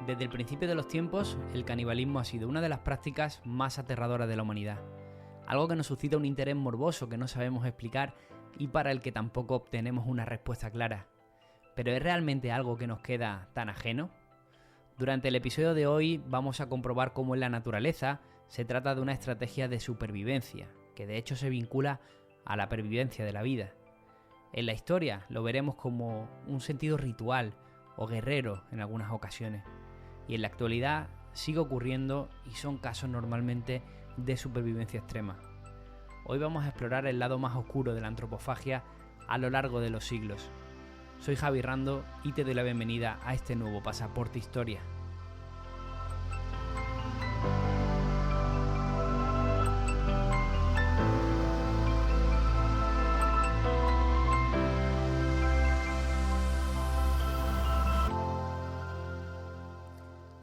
Desde el principio de los tiempos, el canibalismo ha sido una de las prácticas más aterradoras de la humanidad. Algo que nos suscita un interés morboso que no sabemos explicar y para el que tampoco obtenemos una respuesta clara. ¿Pero es realmente algo que nos queda tan ajeno? Durante el episodio de hoy vamos a comprobar cómo en la naturaleza se trata de una estrategia de supervivencia, que de hecho se vincula a la pervivencia de la vida. En la historia lo veremos como un sentido ritual o guerrero en algunas ocasiones. Y en la actualidad sigue ocurriendo y son casos normalmente de supervivencia extrema. Hoy vamos a explorar el lado más oscuro de la antropofagia a lo largo de los siglos. Soy Javi Rando y te doy la bienvenida a este nuevo Pasaporte Historia.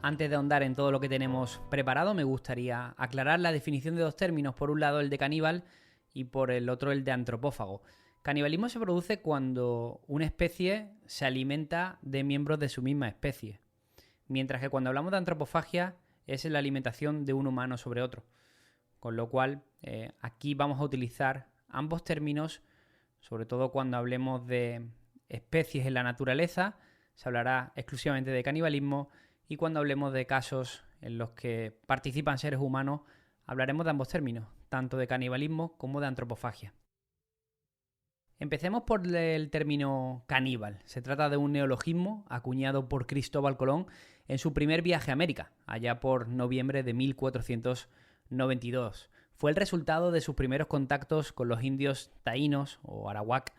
Antes de ahondar en todo lo que tenemos preparado, me gustaría aclarar la definición de dos términos. Por un lado el de caníbal y por el otro el de antropófago. Canibalismo se produce cuando una especie se alimenta de miembros de su misma especie, mientras que cuando hablamos de antropofagia es la alimentación de un humano sobre otro. Con lo cual, aquí vamos a utilizar ambos términos, sobre todo cuando hablemos de especies en la naturaleza, se hablará exclusivamente de canibalismo, y cuando hablemos de casos en los que participan seres humanos, hablaremos de ambos términos, tanto de canibalismo como de antropofagia. Empecemos por el término caníbal. Se trata de un neologismo acuñado por Cristóbal Colón en su primer viaje a América, allá por noviembre de 1492. Fue el resultado de sus primeros contactos con los indios taínos o arawak,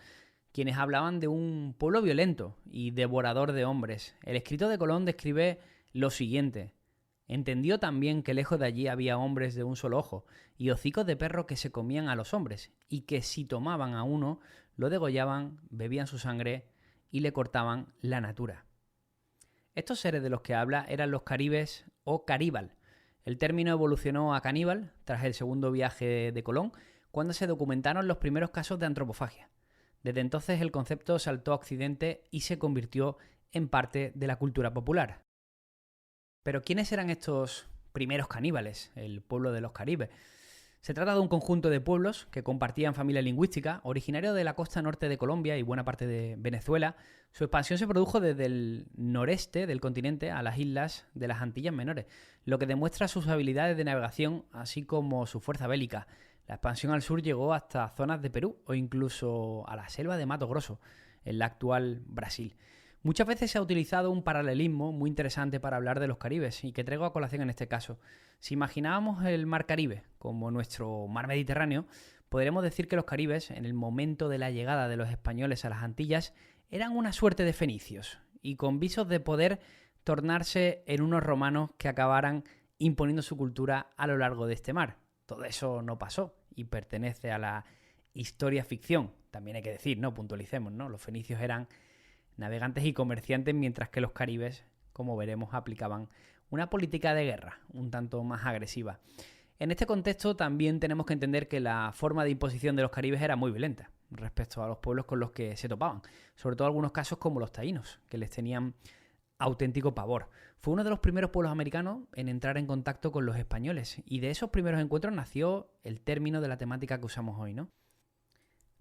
quienes hablaban de un pueblo violento y devorador de hombres. El escrito de Colón describe lo siguiente: entendió también que lejos de allí había hombres de un solo ojo y hocicos de perro que se comían a los hombres, y que si tomaban a uno, lo degollaban, bebían su sangre y le cortaban la natura. Estos seres de los que habla eran los caribes o caríbal. El término evolucionó a caníbal tras el segundo viaje de Colón, cuando se documentaron los primeros casos de antropofagia. Desde entonces el concepto saltó a Occidente y se convirtió en parte de la cultura popular. Pero ¿quiénes eran estos primeros caníbales, el pueblo de los caribes? Se trata de un conjunto de pueblos que compartían familia lingüística, originario de la costa norte de Colombia y buena parte de Venezuela. Su expansión se produjo desde el noreste del continente a las islas de las Antillas Menores, lo que demuestra sus habilidades de navegación, así como su fuerza bélica. La expansión al sur llegó hasta zonas de Perú o incluso a la selva de Mato Grosso, en la actual Brasil. Muchas veces se ha utilizado un paralelismo muy interesante para hablar de los caribes y que traigo a colación en este caso. Si imaginábamos el mar Caribe como nuestro mar Mediterráneo, podríamos decir que los caribes, en el momento de la llegada de los españoles a las Antillas, eran una suerte de fenicios y con visos de poder tornarse en unos romanos que acabaran imponiendo su cultura a lo largo de este mar. Todo eso no pasó y pertenece a la historia ficción. También hay que decir, ¿no? Puntualicemos, ¿no? Los fenicios eran navegantes y comerciantes, mientras que los caribes, como veremos, aplicaban una política de guerra un tanto más agresiva. En este contexto también tenemos que entender que la forma de imposición de los caribes era muy violenta respecto a los pueblos con los que se topaban, sobre todo algunos casos como los taínos, que les tenían auténtico pavor. Fue uno de los primeros pueblos americanos en entrar en contacto con los españoles, y de esos primeros encuentros nació el término de la temática que usamos hoy, ¿no?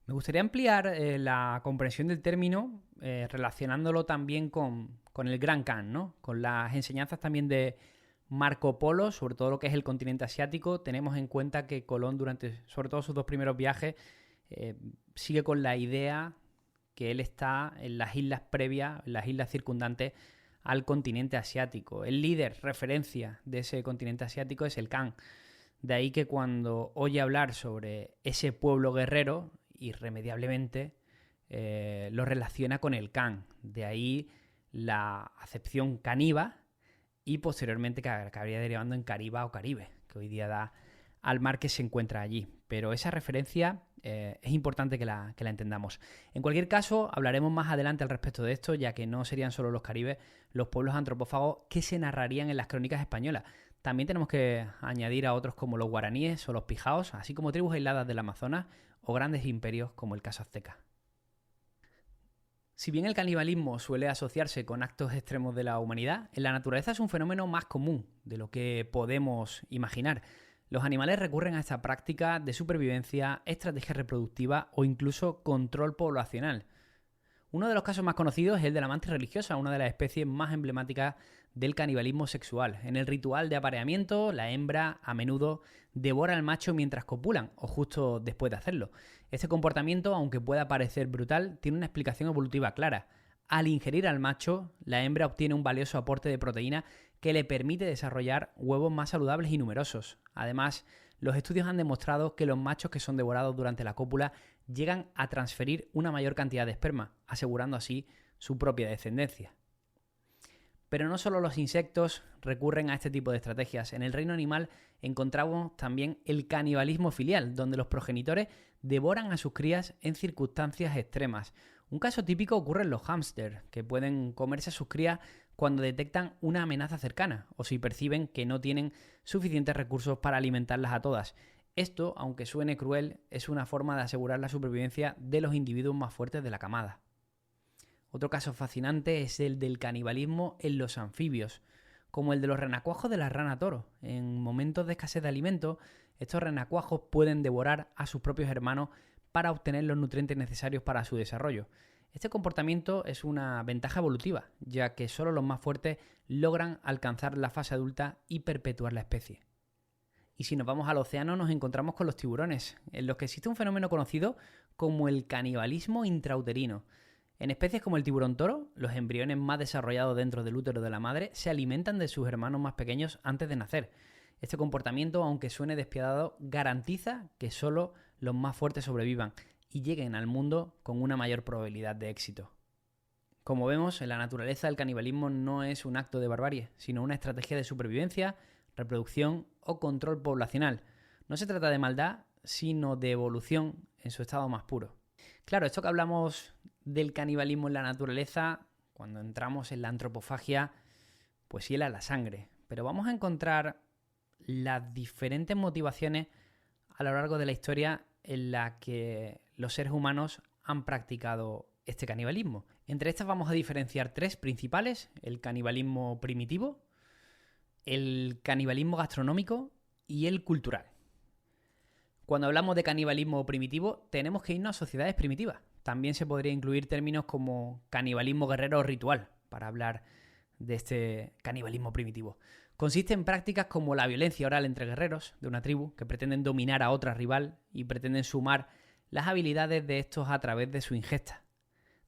Me gustaría ampliar la comprensión del término relacionándolo también con el Gran Khan, ¿no? Con las enseñanzas también de Marco Polo, sobre todo lo que es el continente asiático. Tenemos en cuenta que Colón, durante sobre todo sus dos primeros viajes, sigue con la idea que él está en las islas previas, en las islas circundantes al continente asiático. El líder, referencia de ese continente asiático es el Khan. De ahí que cuando oye hablar sobre ese pueblo guerrero, irremediablemente lo relaciona con el Khan. De ahí la acepción caníbal y posteriormente que acabaría derivando en Cariba o Caribe, que hoy día da al mar que se encuentra allí. Pero esa referencia es importante que la entendamos. En cualquier caso, hablaremos más adelante al respecto de esto, ya que no serían solo los caribes los pueblos antropófagos que se narrarían en las crónicas españolas. También tenemos que añadir a otros como los guaraníes o los pijaos, así como tribus aisladas del Amazonas o grandes imperios como el caso azteca. Si bien el canibalismo suele asociarse con actos extremos de la humanidad, en la naturaleza es un fenómeno más común de lo que podemos imaginar. Los animales recurren a esta práctica de supervivencia, estrategia reproductiva o incluso control poblacional. Uno de los casos más conocidos es el de la mantis religiosa, una de las especies más emblemáticas del canibalismo sexual. En el ritual de apareamiento, la hembra a menudo devora al macho mientras copulan o justo después de hacerlo. Este comportamiento, aunque pueda parecer brutal, tiene una explicación evolutiva clara. Al ingerir al macho, la hembra obtiene un valioso aporte de proteína que le permite desarrollar huevos más saludables y numerosos. Además, los estudios han demostrado que los machos que son devorados durante la cópula llegan a transferir una mayor cantidad de esperma, asegurando así su propia descendencia. Pero no solo los insectos recurren a este tipo de estrategias. En el reino animal encontramos también el canibalismo filial, donde los progenitores devoran a sus crías en circunstancias extremas. Un caso típico ocurre en los hámsters, que pueden comerse a sus crías cuando detectan una amenaza cercana o si perciben que no tienen suficientes recursos para alimentarlas a todas. Esto, aunque suene cruel, es una forma de asegurar la supervivencia de los individuos más fuertes de la camada. Otro caso fascinante es el del canibalismo en los anfibios, como el de los renacuajos de la rana toro. En momentos de escasez de alimentos, estos renacuajos pueden devorar a sus propios hermanos para obtener los nutrientes necesarios para su desarrollo. Este comportamiento es una ventaja evolutiva, ya que solo los más fuertes logran alcanzar la fase adulta y perpetuar la especie. Y si nos vamos al océano nos encontramos con los tiburones, en los que existe un fenómeno conocido como el canibalismo intrauterino. En especies como el tiburón toro, los embriones más desarrollados dentro del útero de la madre se alimentan de sus hermanos más pequeños antes de nacer. Este comportamiento, aunque suene despiadado, garantiza que solo los más fuertes sobrevivan y lleguen al mundo con una mayor probabilidad de éxito. Como vemos, en la naturaleza el canibalismo no es un acto de barbarie, sino una estrategia de supervivencia, reproducción o control poblacional. No se trata de maldad, sino de evolución en su estado más puro. Claro, esto que hablamos del canibalismo en la naturaleza, cuando entramos en la antropofagia, pues hiela la sangre. Pero vamos a encontrar las diferentes motivaciones a lo largo de la historia en la que los seres humanos han practicado este canibalismo. Entre estas vamos a diferenciar tres principales: el canibalismo primitivo, el canibalismo gastronómico y el cultural. Cuando hablamos de canibalismo primitivo, tenemos que irnos a sociedades primitivas. También se podría incluir términos como canibalismo guerrero o ritual para hablar de este canibalismo primitivo. Consiste en prácticas como la violencia oral entre guerreros de una tribu que pretenden dominar a otra rival y pretenden sumar las habilidades de estos a través de su ingesta.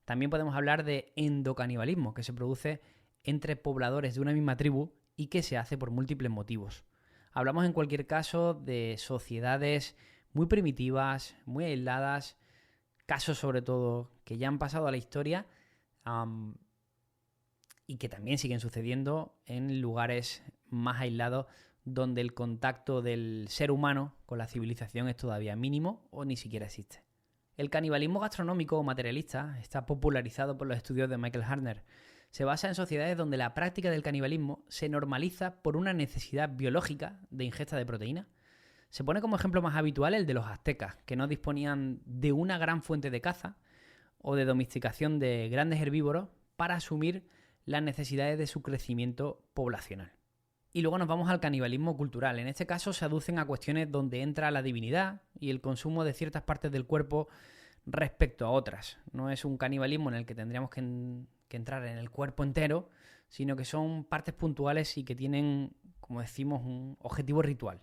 También podemos hablar de endocanibalismo, que se produce entre pobladores de una misma tribu y que se hace por múltiples motivos. Hablamos en cualquier caso de sociedades muy primitivas, muy aisladas, casos sobre todo que ya han pasado a la historia y que también siguen sucediendo en lugares más aislados donde el contacto del ser humano con la civilización es todavía mínimo o ni siquiera existe. El canibalismo gastronómico o materialista está popularizado por los estudios de Michael Hartner. Se basa en sociedades donde la práctica del canibalismo se normaliza por una necesidad biológica de ingesta de proteína. Se pone como ejemplo más habitual el de los aztecas, que no disponían de una gran fuente de caza o de domesticación de grandes herbívoros para asumir las necesidades de su crecimiento poblacional. Y luego nos vamos al canibalismo cultural. En este caso se aducen a cuestiones donde entra la divinidad y el consumo de ciertas partes del cuerpo respecto a otras. No es un canibalismo en el que tendríamos que entrar en el cuerpo entero, sino que son partes puntuales y que tienen, como decimos, un objetivo ritual.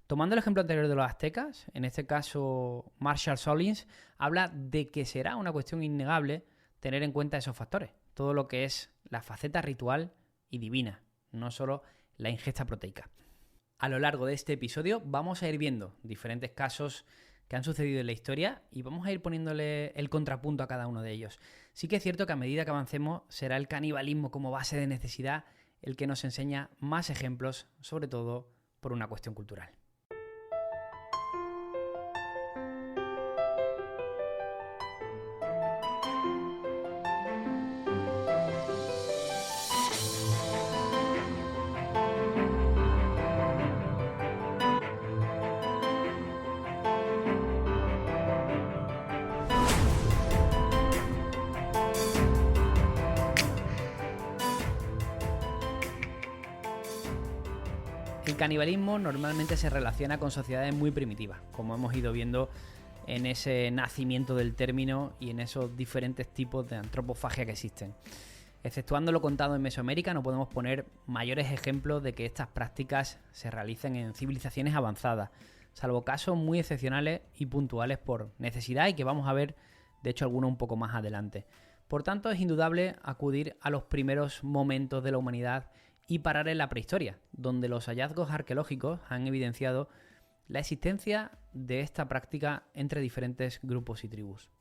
Tomando el ejemplo anterior de los aztecas, en este caso Marshall Solins habla de que será una cuestión innegable tener en cuenta esos factores, todo lo que es la faceta ritual y divina, no solo la ingesta proteica. A lo largo de este episodio vamos a ir viendo diferentes casos que han sucedido en la historia y vamos a ir poniéndole el contrapunto a cada uno de ellos. Sí que es cierto que a medida que avancemos será el canibalismo como base de necesidad el que nos enseña más ejemplos, sobre todo por una cuestión cultural. El canibalismo normalmente se relaciona con sociedades muy primitivas, como hemos ido viendo en ese nacimiento del término y en esos diferentes tipos de antropofagia que existen. Exceptuando lo contado en Mesoamérica, no podemos poner mayores ejemplos de que estas prácticas se realicen en civilizaciones avanzadas, salvo casos muy excepcionales y puntuales por necesidad y que vamos a ver, de hecho, algunos un poco más adelante. Por tanto, es indudable acudir a los primeros momentos de la humanidad y parar en la prehistoria, donde los hallazgos arqueológicos han evidenciado la existencia de esta práctica entre diferentes grupos y tribus.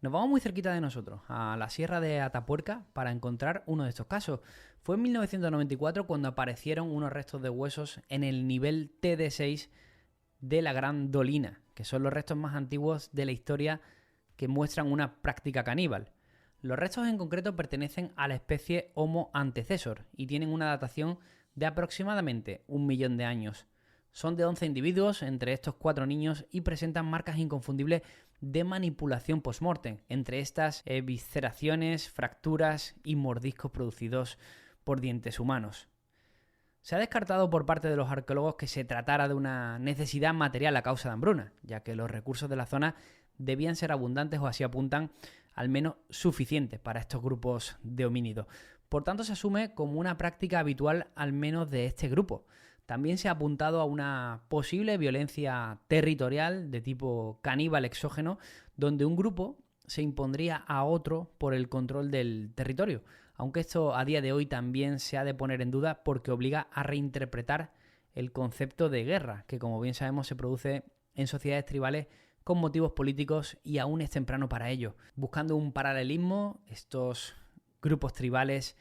Nos vamos muy cerquita de nosotros, a la Sierra de Atapuerca, para encontrar uno de estos casos. Fue en 1994 cuando aparecieron unos restos de huesos en el nivel TD6 de la Gran Dolina, que son los restos más antiguos de la historia que muestran una práctica caníbal. Los restos en concreto pertenecen a la especie Homo antecessor y tienen una datación de aproximadamente 1 millón de años. Son de 11 individuos, entre estos 4 niños, y presentan marcas inconfundibles de manipulación post-mortem, entre estas evisceraciones, fracturas y mordiscos producidos por dientes humanos. Se ha descartado por parte de los arqueólogos que se tratara de una necesidad material a causa de hambruna, ya que los recursos de la zona debían ser abundantes o así apuntan, al menos suficientes para estos grupos de homínidos. Por tanto, se asume como una práctica habitual al menos de este grupo. También se ha apuntado a una posible violencia territorial de tipo caníbal exógeno, donde un grupo se impondría a otro por el control del territorio, aunque esto a día de hoy también se ha de poner en duda porque obliga a reinterpretar el concepto de guerra, que como bien sabemos se produce en sociedades tribales con motivos políticos y aún es temprano para ello. Buscando un paralelismo, estos grupos tribales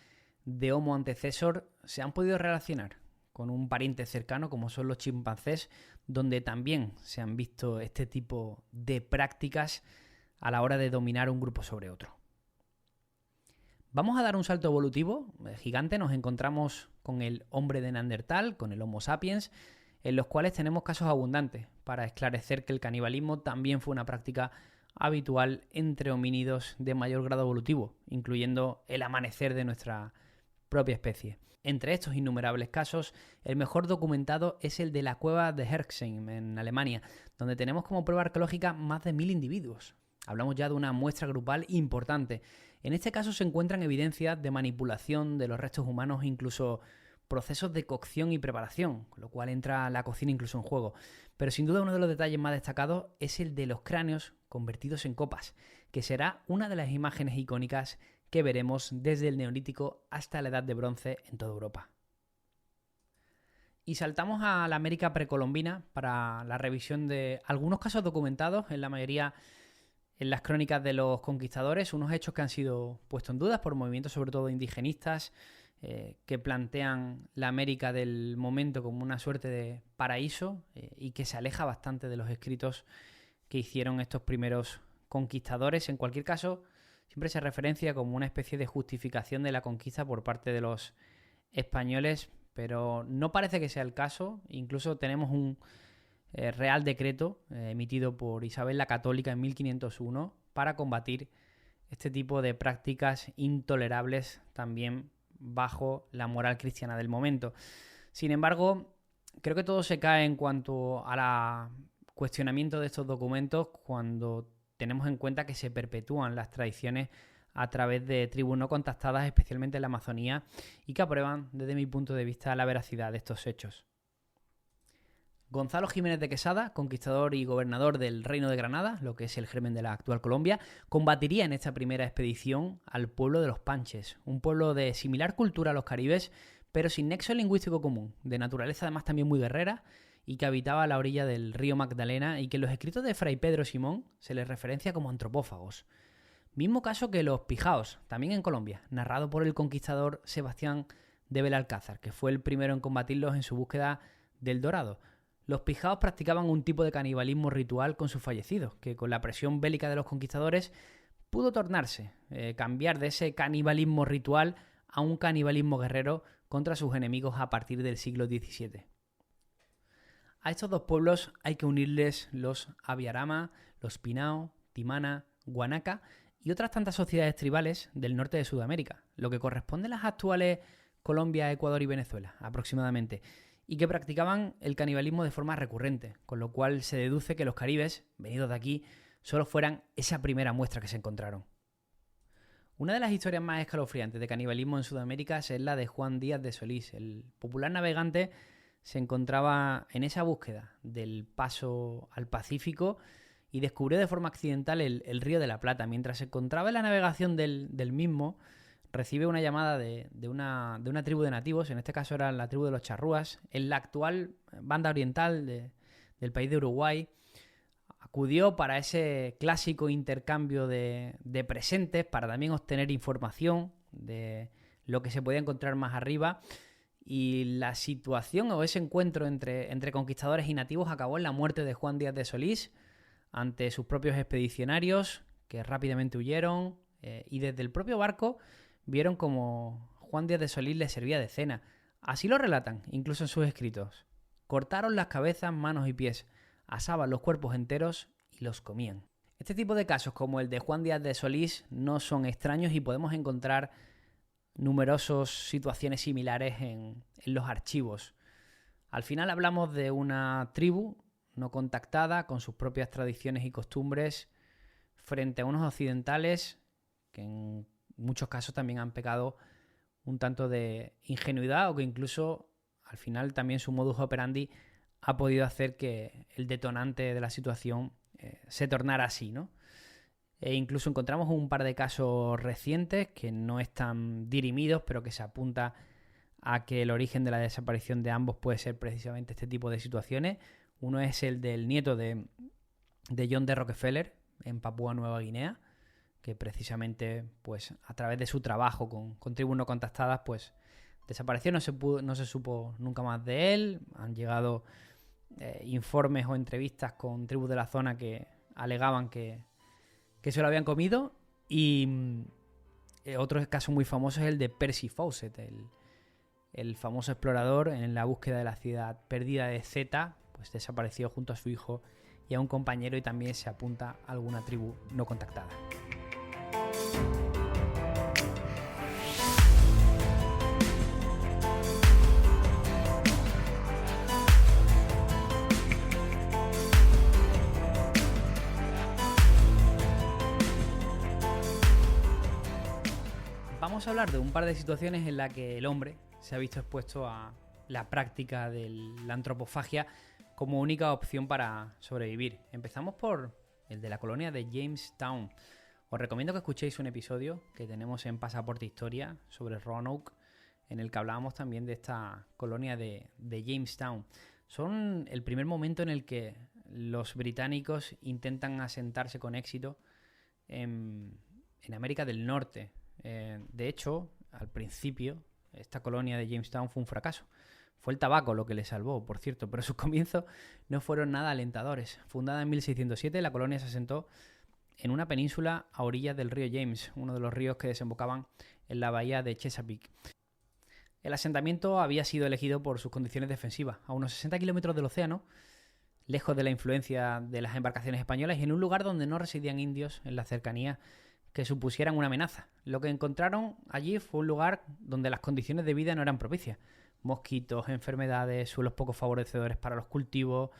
de Homo antecessor se han podido relacionar con un pariente cercano como son los chimpancés, donde también se han visto este tipo de prácticas a la hora de dominar un grupo sobre otro. Vamos a dar un salto evolutivo gigante, nos encontramos con el hombre de Neandertal, con el Homo sapiens, en los cuales tenemos casos abundantes para esclarecer que el canibalismo también fue una práctica habitual entre homínidos de mayor grado evolutivo, incluyendo el amanecer de nuestra propia especie. Entre estos innumerables casos, el mejor documentado es el de la cueva de Herxheim, en Alemania, donde tenemos como prueba arqueológica más de 1000 individuos. Hablamos ya de una muestra grupal importante. En este caso se encuentran evidencias de manipulación de los restos humanos, incluso procesos de cocción y preparación, con lo cual entra la cocina incluso en juego. Pero sin duda uno de los detalles más destacados es el de los cráneos convertidos en copas, que será una de las imágenes icónicas que veremos desde el Neolítico hasta la Edad de Bronce en toda Europa. Y saltamos a la América precolombina para la revisión de algunos casos documentados, en la mayoría en las crónicas de los conquistadores, unos hechos que han sido puestos en duda por movimientos sobre todo indigenistas, que plantean la América del momento como una suerte de paraíso y que se aleja bastante de los escritos que hicieron estos primeros conquistadores. En cualquier caso, siempre se referencia como una especie de justificación de la conquista por parte de los españoles, pero no parece que sea el caso. Incluso tenemos un Real Decreto emitido por Isabel la Católica en 1501 para combatir este tipo de prácticas intolerables también bajo la moral cristiana del momento. Sin embargo, creo que todo se cae en cuanto al cuestionamiento de estos documentos cuando tenemos en cuenta que se perpetúan las tradiciones a través de tribus no contactadas, especialmente en la Amazonía, y que aprueban, desde mi punto de vista, la veracidad de estos hechos. Gonzalo Jiménez de Quesada, conquistador y gobernador del Reino de Granada, lo que es el germen de la actual Colombia, combatiría en esta primera expedición al pueblo de los Panches, un pueblo de similar cultura a los caribes, pero sin nexo lingüístico común, de naturaleza además también muy guerrera, y que habitaba a la orilla del río Magdalena y que en los escritos de Fray Pedro Simón se les referencia como antropófagos. Mismo caso que los pijaos, también en Colombia, narrado por el conquistador Sebastián de Belalcázar, que fue el primero en combatirlos en su búsqueda del Dorado. Los pijaos practicaban un tipo de canibalismo ritual con sus fallecidos, que con la presión bélica de los conquistadores pudo tornarse, cambiar de ese canibalismo ritual a un canibalismo guerrero contra sus enemigos a partir del siglo XVII. A estos dos pueblos hay que unirles los Abiarama, los Pinao, Timana, Guanaca y otras tantas sociedades tribales del norte de Sudamérica, lo que corresponde a las actuales Colombia, Ecuador y Venezuela, aproximadamente, y que practicaban el canibalismo de forma recurrente, con lo cual se deduce que los caribes, venidos de aquí, solo fueran esa primera muestra que se encontraron. Una de las historias más escalofriantes de canibalismo en Sudamérica es la de Juan Díaz de Solís. El popular navegante se encontraba en esa búsqueda del paso al Pacífico y descubrió de forma accidental el Río de la Plata. Mientras se encontraba en la navegación del mismo, recibe una llamada de una tribu de nativos, en este caso era la tribu de los charrúas, en la actual banda oriental del país de Uruguay. Acudió para ese clásico intercambio de presentes, para también obtener información de lo que se podía encontrar más arriba. Y la situación o ese encuentro entre conquistadores y nativos acabó en la muerte de Juan Díaz de Solís ante sus propios expedicionarios, que rápidamente huyeron, y desde el propio barco vieron como Juan Díaz de Solís les servía de cena. Así lo relatan, incluso en sus escritos. Cortaron las cabezas, manos y pies, asaban los cuerpos enteros y los comían. Este tipo de casos, como el de Juan Díaz de Solís, no son extraños y podemos encontrar numerosas situaciones similares en los archivos. Al final hablamos de una tribu no contactada, con sus propias tradiciones y costumbres, frente a unos occidentales que en muchos casos también han pecado un tanto de ingenuidad, o que incluso al final también su modus operandi ha podido hacer que el detonante de la situación se tornara así, ¿no? E incluso encontramos un par de casos recientes que no están dirimidos, pero que se apunta a que el origen de la desaparición de ambos puede ser precisamente este tipo de situaciones. Uno es el del nieto de John D. Rockefeller en Papúa Nueva Guinea, que precisamente pues a través de su trabajo con tribus no contactadas pues desapareció, no se supo nunca más de él. Han llegado informes o entrevistas con tribus de la zona que alegaban que se lo habían comido. Y otro caso muy famoso es el de Percy Fawcett, el famoso explorador en la búsqueda de la ciudad perdida de Zeta, pues desapareció junto a su hijo y a un compañero, y también se apunta a alguna tribu no contactada. Vamos a hablar de un par de situaciones en las que el hombre se ha visto expuesto a la práctica de la antropofagia como única opción para sobrevivir. Empezamos por el de la colonia de Jamestown. Os recomiendo que escuchéis un episodio que tenemos en Pasaporte Historia sobre Roanoke, en el que hablábamos también de esta colonia de Jamestown. Son el primer momento en el que los británicos intentan asentarse con éxito en América del Norte. De hecho, al principio, esta colonia de Jamestown fue un fracaso. Fue el tabaco lo que le salvó, por cierto, pero sus comienzos no fueron nada alentadores. Fundada en 1607, la colonia se asentó en una península a orillas del río James, uno de los ríos que desembocaban en la bahía de Chesapeake. El asentamiento había sido elegido por sus condiciones defensivas, a unos 60 kilómetros del océano, lejos de la influencia de las embarcaciones españolas y en un lugar donde no residían indios en la cercanía que supusieran una amenaza. Lo que encontraron allí fue un lugar donde las condiciones de vida no eran propicias. Mosquitos, enfermedades, suelos poco favorecedores para los cultivos,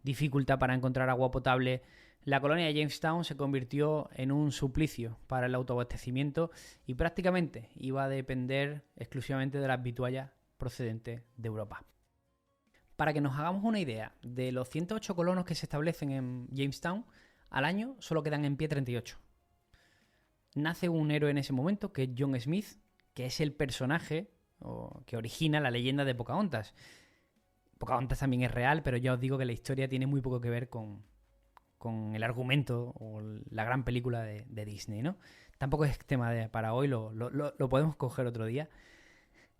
dificultad para encontrar agua potable. La colonia de Jamestown se convirtió en un suplicio para el autoabastecimiento y prácticamente iba a depender exclusivamente de las vituallas procedentes de Europa. Para que nos hagamos una idea, de los 108 colonos que se establecen en Jamestown, al año solo quedan en pie 38. Nace un héroe en ese momento, que es John Smith, que es el personaje que origina la leyenda de Pocahontas. Pocahontas también es real, pero ya os digo que la historia tiene muy poco que ver con el argumento o la gran película de Disney, ¿no? Tampoco es tema para hoy, lo podemos coger otro día.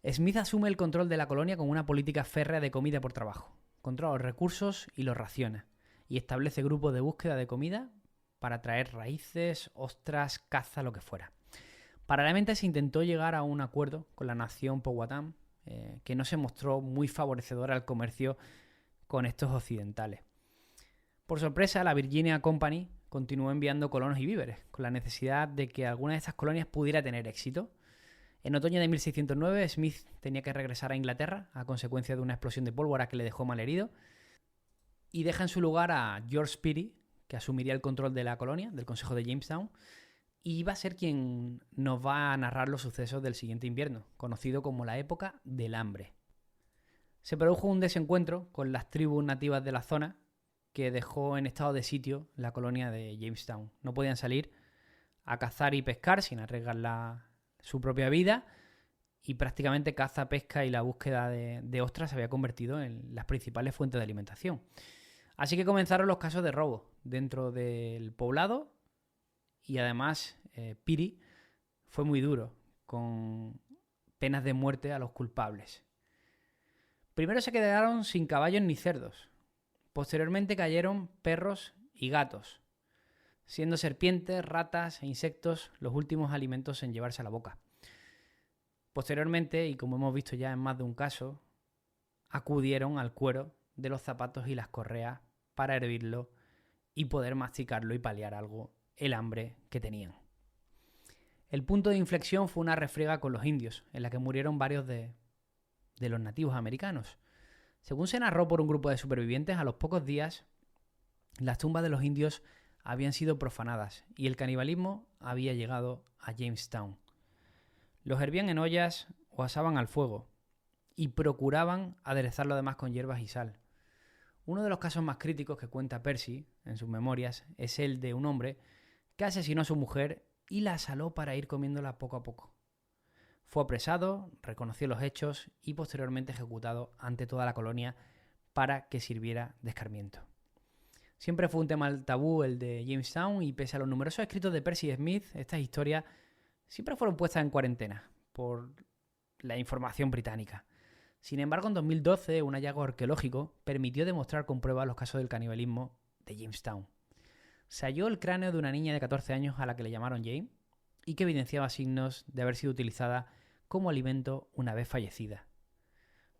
Smith asume el control de la colonia con una política férrea de comida por trabajo. Controla los recursos y los raciona. Y establece grupos de búsqueda de comida para traer raíces, ostras, caza, lo que fuera. Paralelamente se intentó llegar a un acuerdo con la nación Powhatan, que no se mostró muy favorecedora al comercio con estos occidentales. Por sorpresa, la Virginia Company continuó enviando colonos y víveres, con la necesidad de que alguna de estas colonias pudiera tener éxito. En otoño de 1609, Smith tenía que regresar a Inglaterra a consecuencia de una explosión de pólvora que le dejó malherido y deja en su lugar a George Peary, que asumiría el control de la colonia, del Consejo de Jamestown, y va a ser quien nos va a narrar los sucesos del siguiente invierno, conocido como la época del hambre. Se produjo un desencuentro con las tribus nativas de la zona que dejó en estado de sitio la colonia de Jamestown. No podían salir a cazar y pescar sin arriesgar su propia vida, y prácticamente caza, pesca y la búsqueda de ostras se había convertido en las principales fuentes de alimentación. Así que comenzaron los casos de robo dentro del poblado y además Peary fue muy duro, con penas de muerte a los culpables. Primero se quedaron sin caballos ni cerdos. Posteriormente cayeron perros y gatos, siendo serpientes, ratas e insectos los últimos alimentos en llevarse a la boca. Posteriormente, y como hemos visto ya en más de un caso, acudieron al cuero de los zapatos y las correas para hervirlo y poder masticarlo y paliar algo el hambre que tenían. El punto de inflexión fue una refriega con los indios, en la que murieron varios de los nativos americanos. Según se narró por un grupo de supervivientes, a los pocos días las tumbas de los indios habían sido profanadas y el canibalismo había llegado a Jamestown. Los hervían en ollas o asaban al fuego y procuraban aderezarlo además con hierbas y sal. Uno de los casos más críticos que cuenta Percy en sus memorias es el de un hombre que asesinó a su mujer y la asaló para ir comiéndola poco a poco. Fue apresado, reconoció los hechos y posteriormente ejecutado ante toda la colonia para que sirviera de escarmiento. Siempre fue un tema tabú el de Jamestown y pese a los numerosos escritos de Percy Smith, estas historias siempre fueron puestas en cuarentena por la información británica. Sin embargo, en 2012, un hallazgo arqueológico permitió demostrar con pruebas los casos del canibalismo de Jamestown. Se halló el cráneo de una niña de 14 años a la que le llamaron Jane y que evidenciaba signos de haber sido utilizada como alimento una vez fallecida.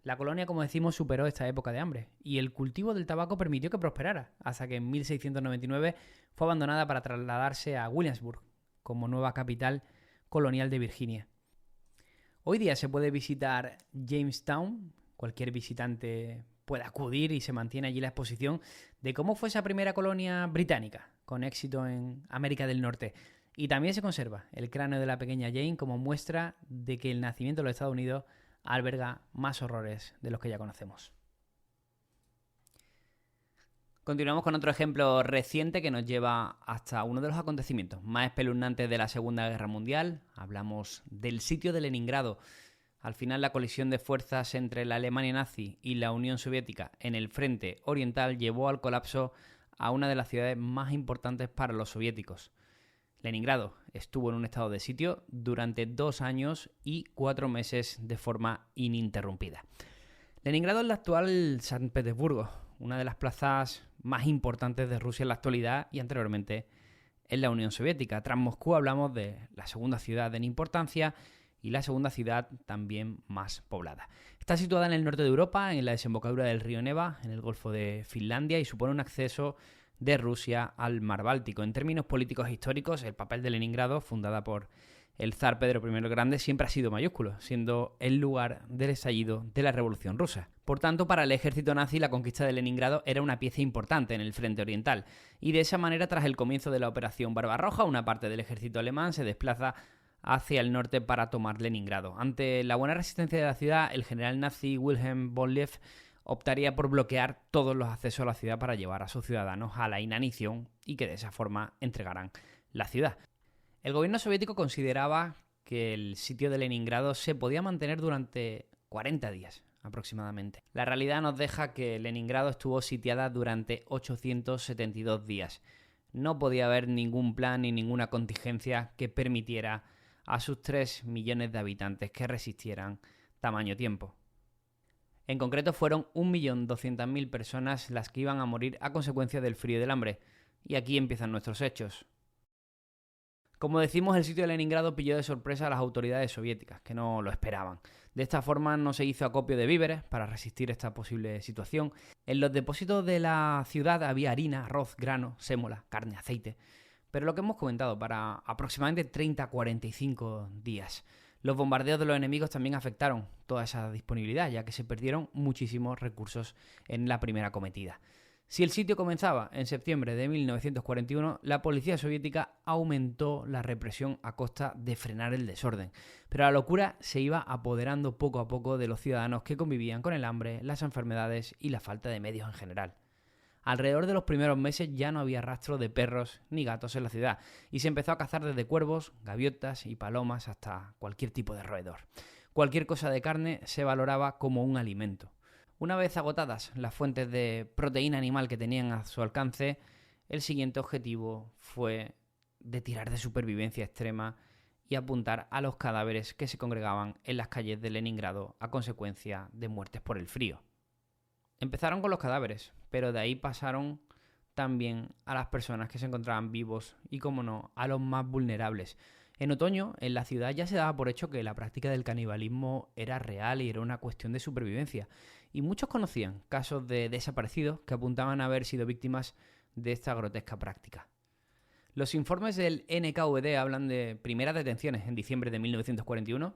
La colonia, como decimos, superó esta época de hambre y el cultivo del tabaco permitió que prosperara, hasta que en 1699 fue abandonada para trasladarse a Williamsburg como nueva capital colonial de Virginia. Hoy día se puede visitar Jamestown, cualquier visitante puede acudir y se mantiene allí la exposición de cómo fue esa primera colonia británica, con éxito en América del Norte. Y también se conserva el cráneo de la pequeña Jane como muestra de que el nacimiento de los Estados Unidos alberga más horrores de los que ya conocemos. Continuamos con otro ejemplo reciente que nos lleva hasta uno de los acontecimientos más espeluznantes de la Segunda Guerra Mundial. Hablamos del sitio de Leningrado. Al final, la colisión de fuerzas entre la Alemania nazi y la Unión Soviética en el frente oriental llevó al colapso a una de las ciudades más importantes para los soviéticos. Leningrado estuvo en un estado de sitio durante 2 años y 4 meses de forma ininterrumpida. Leningrado es la actual San Petersburgo, una de las plazas más importantes de Rusia en la actualidad y anteriormente en la Unión Soviética. Tras Moscú hablamos de la segunda ciudad en importancia y la segunda ciudad también más poblada. Está situada en el norte de Europa, en la desembocadura del río Neva, en el Golfo de Finlandia, y supone un acceso de Rusia al mar Báltico. En términos políticos e históricos, el papel de Leningrado, fundada por el zar Pedro I el Grande, siempre ha sido mayúsculo, siendo el lugar del estallido de la Revolución Rusa. Por tanto, para el ejército nazi, la conquista de Leningrado era una pieza importante en el frente oriental, y de esa manera, tras el comienzo de la Operación Barbarroja, una parte del ejército alemán se desplaza hacia el norte para tomar Leningrado. Ante la buena resistencia de la ciudad, el general nazi Wilhelm von Leffe optaría por bloquear todos los accesos a la ciudad para llevar a sus ciudadanos a la inanición y que de esa forma entregaran la ciudad. El gobierno soviético consideraba que el sitio de Leningrado se podía mantener durante 40 días aproximadamente. La realidad nos deja que Leningrado estuvo sitiada durante 872 días. No podía haber ningún plan ni ninguna contingencia que permitiera a sus 3 millones de habitantes que resistieran tamaño tiempo. En concreto fueron 1.200.000 personas las que iban a morir a consecuencia del frío y del hambre. Y aquí empiezan nuestros hechos. Como decimos, el sitio de Leningrado pilló de sorpresa a las autoridades soviéticas, que no lo esperaban. De esta forma no se hizo acopio de víveres para resistir esta posible situación. En los depósitos de la ciudad había harina, arroz, grano, sémola, carne, aceite. Pero lo que hemos comentado, para aproximadamente 30 a 45 días. Los bombardeos de los enemigos también afectaron toda esa disponibilidad, ya que se perdieron muchísimos recursos en la primera cometida. Si el sitio comenzaba en septiembre de 1941, la policía soviética aumentó la represión a costa de frenar el desorden. Pero la locura se iba apoderando poco a poco de los ciudadanos que convivían con el hambre, las enfermedades y la falta de medios en general. Alrededor de los primeros meses ya no había rastro de perros ni gatos en la ciudad y se empezó a cazar desde cuervos, gaviotas y palomas hasta cualquier tipo de roedor. Cualquier cosa de carne se valoraba como un alimento. Una vez agotadas las fuentes de proteína animal que tenían a su alcance, el siguiente objetivo fue de tirar de supervivencia extrema y apuntar a los cadáveres que se congregaban en las calles de Leningrado a consecuencia de muertes por el frío. Empezaron con los cadáveres, pero de ahí pasaron también a las personas que se encontraban vivos y, como no, a los más vulnerables. En otoño, en la ciudad ya se daba por hecho que la práctica del canibalismo era real y era una cuestión de supervivencia. Y muchos conocían casos de desaparecidos que apuntaban a haber sido víctimas de esta grotesca práctica. Los informes del NKVD hablan de primeras detenciones en diciembre de 1941.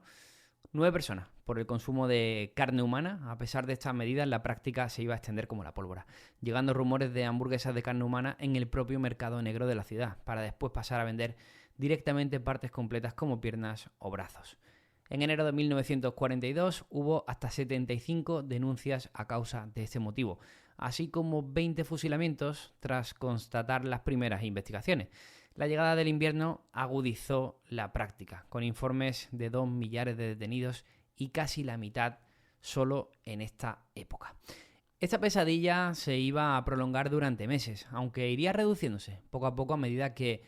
9 personas por el consumo de carne humana. A pesar de estas medidas, la práctica se iba a extender como la pólvora, llegando rumores de hamburguesas de carne humana en el propio mercado negro de la ciudad, para después pasar a vender directamente partes completas como piernas o brazos. En enero de 1942 hubo hasta 75 denuncias a causa de este motivo, así como 20 fusilamientos tras constatar las primeras investigaciones. La llegada del invierno agudizó la práctica, con informes de 2 millares de detenidos y casi la mitad solo en esta época. Esta pesadilla se iba a prolongar durante meses, aunque iría reduciéndose poco a poco a medida que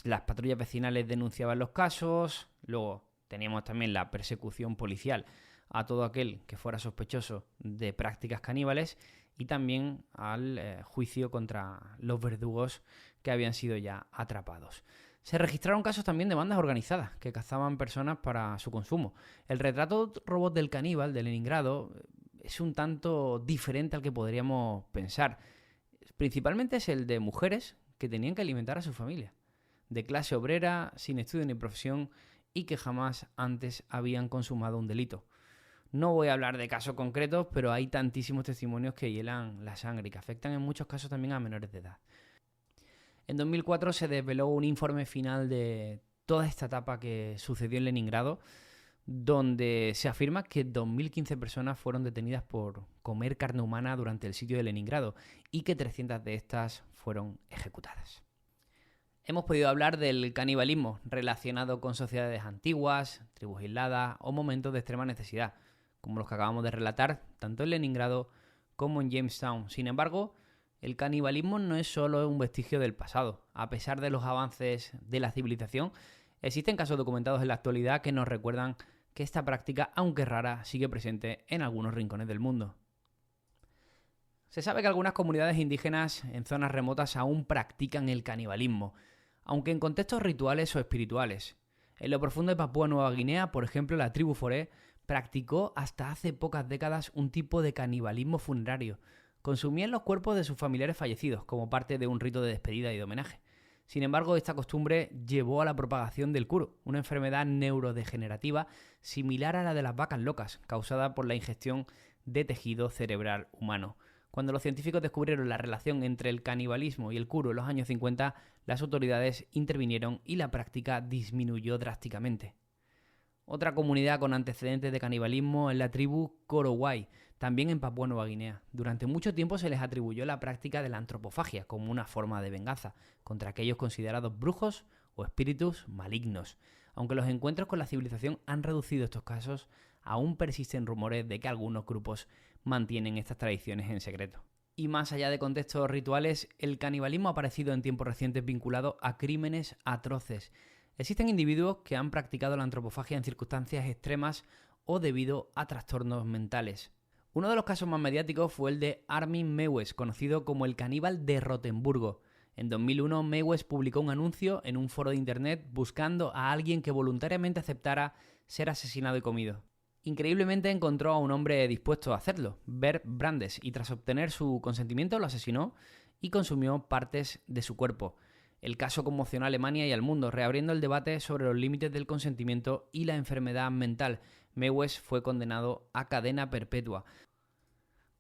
las patrullas vecinales denunciaban los casos. Luego teníamos también la persecución policial a todo aquel que fuera sospechoso de prácticas caníbales y también al juicio contra los verdugos que habían sido ya atrapados. Se registraron casos también de bandas organizadas que cazaban personas para su consumo. El retrato robot del caníbal de Leningrado es un tanto diferente al que podríamos pensar. Principalmente es el de mujeres que tenían que alimentar a su familia, de clase obrera, sin estudio ni profesión y que jamás antes habían consumado un delito. No voy a hablar de casos concretos, pero hay tantísimos testimonios que hielan la sangre y que afectan en muchos casos también a menores de edad. En 2004 se desveló un informe final de toda esta etapa que sucedió en Leningrado, donde se afirma que 2.015 personas fueron detenidas por comer carne humana durante el sitio de Leningrado y que 300 de estas fueron ejecutadas. Hemos podido hablar del canibalismo relacionado con sociedades antiguas, tribus aisladas o momentos de extrema necesidad, como los que acabamos de relatar, tanto en Leningrado como en Jamestown. Sin embargo, el canibalismo no es solo un vestigio del pasado. A pesar de los avances de la civilización, existen casos documentados en la actualidad que nos recuerdan que esta práctica, aunque rara, sigue presente en algunos rincones del mundo. Se sabe que algunas comunidades indígenas en zonas remotas aún practican el canibalismo, aunque en contextos rituales o espirituales. En lo profundo de Papúa Nueva Guinea, por ejemplo, la tribu Foré practicó hasta hace pocas décadas un tipo de canibalismo funerario. Consumían los cuerpos de sus familiares fallecidos como parte de un rito de despedida y de homenaje. Sin embargo, esta costumbre llevó a la propagación del kuru, una enfermedad neurodegenerativa similar a la de las vacas locas, causada por la ingestión de tejido cerebral humano. Cuando los científicos descubrieron la relación entre el canibalismo y el kuru en los años 50, las autoridades intervinieron y la práctica disminuyó drásticamente. Otra comunidad con antecedentes de canibalismo es la tribu Korowai, también en Papúa Nueva Guinea. Durante mucho tiempo se les atribuyó la práctica de la antropofagia como una forma de venganza contra aquellos considerados brujos o espíritus malignos. Aunque los encuentros con la civilización han reducido estos casos, aún persisten rumores de que algunos grupos mantienen estas tradiciones en secreto. Y más allá de contextos rituales, el canibalismo ha aparecido en tiempos recientes vinculado a crímenes atroces. Existen individuos que han practicado la antropofagia en circunstancias extremas o debido a trastornos mentales. Uno de los casos más mediáticos fue el de Armin Meiwes, conocido como el caníbal de Rotemburgo. En 2001, Meiwes publicó un anuncio en un foro de internet buscando a alguien que voluntariamente aceptara ser asesinado y comido. Increíblemente encontró a un hombre dispuesto a hacerlo, Bert Brandes, y tras obtener su consentimiento lo asesinó y consumió partes de su cuerpo. El caso conmocionó a Alemania y al mundo, reabriendo el debate sobre los límites del consentimiento y la enfermedad mental. Mewes fue condenado a cadena perpetua.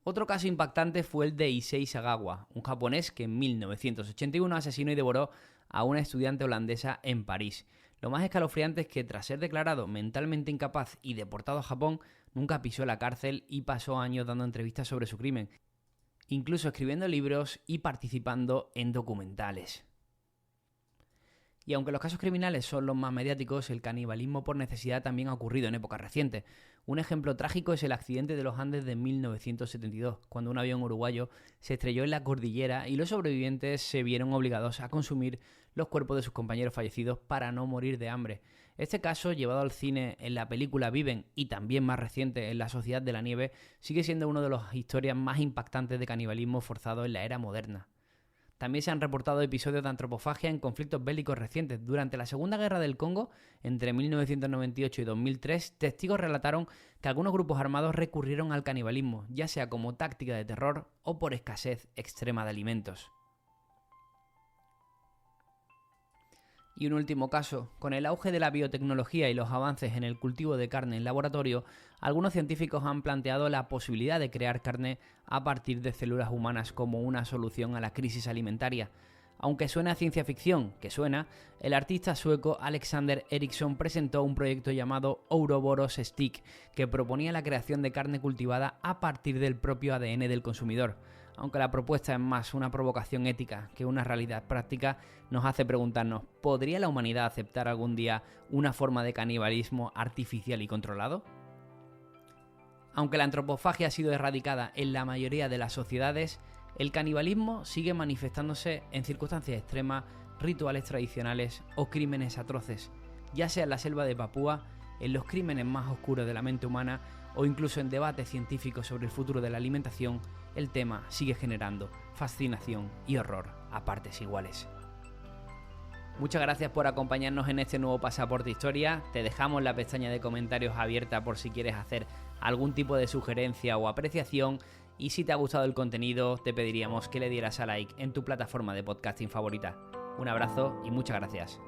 Otro caso impactante fue el de Issei Sagawa, un japonés que en 1981 asesinó y devoró a una estudiante holandesa en París. Lo más escalofriante es que tras ser declarado mentalmente incapaz y deportado a Japón, nunca pisó la cárcel y pasó años dando entrevistas sobre su crimen, incluso escribiendo libros y participando en documentales. Y aunque los casos criminales son los más mediáticos, el canibalismo por necesidad también ha ocurrido en épocas recientes. Un ejemplo trágico es el accidente de los Andes de 1972, cuando un avión uruguayo se estrelló en la cordillera y los sobrevivientes se vieron obligados a consumir los cuerpos de sus compañeros fallecidos para no morir de hambre. Este caso, llevado al cine en la película Viven y también más reciente en La Sociedad de la Nieve, sigue siendo una de las historias más impactantes de canibalismo forzado en la era moderna. También se han reportado episodios de antropofagia en conflictos bélicos recientes. Durante la Segunda Guerra del Congo, entre 1998 y 2003, testigos relataron que algunos grupos armados recurrieron al canibalismo, ya sea como táctica de terror o por escasez extrema de alimentos. Y un último caso, con el auge de la biotecnología y los avances en el cultivo de carne en laboratorio, algunos científicos han planteado la posibilidad de crear carne a partir de células humanas como una solución a la crisis alimentaria. Aunque suena a ciencia ficción, que suena, el artista sueco Alexander Eriksson presentó un proyecto llamado Ouroboros Stick, que proponía la creación de carne cultivada a partir del propio ADN del consumidor. Aunque la propuesta es más una provocación ética que una realidad práctica, nos hace preguntarnos, ¿podría la humanidad aceptar algún día una forma de canibalismo artificial y controlado? Aunque la antropofagia ha sido erradicada en la mayoría de las sociedades, el canibalismo sigue manifestándose en circunstancias extremas, rituales tradicionales o crímenes atroces, ya sea en la selva de Papúa, en los crímenes más oscuros de la mente humana o incluso en debates científicos sobre el futuro de la alimentación. El tema sigue generando fascinación y horror a partes iguales. Muchas gracias por acompañarnos en este nuevo Pasaporte Historia. Te dejamos la pestaña de comentarios abierta por si quieres hacer algún tipo de sugerencia o apreciación. Y si te ha gustado el contenido, te pediríamos que le dieras a like en tu plataforma de podcasting favorita. Un abrazo y muchas gracias.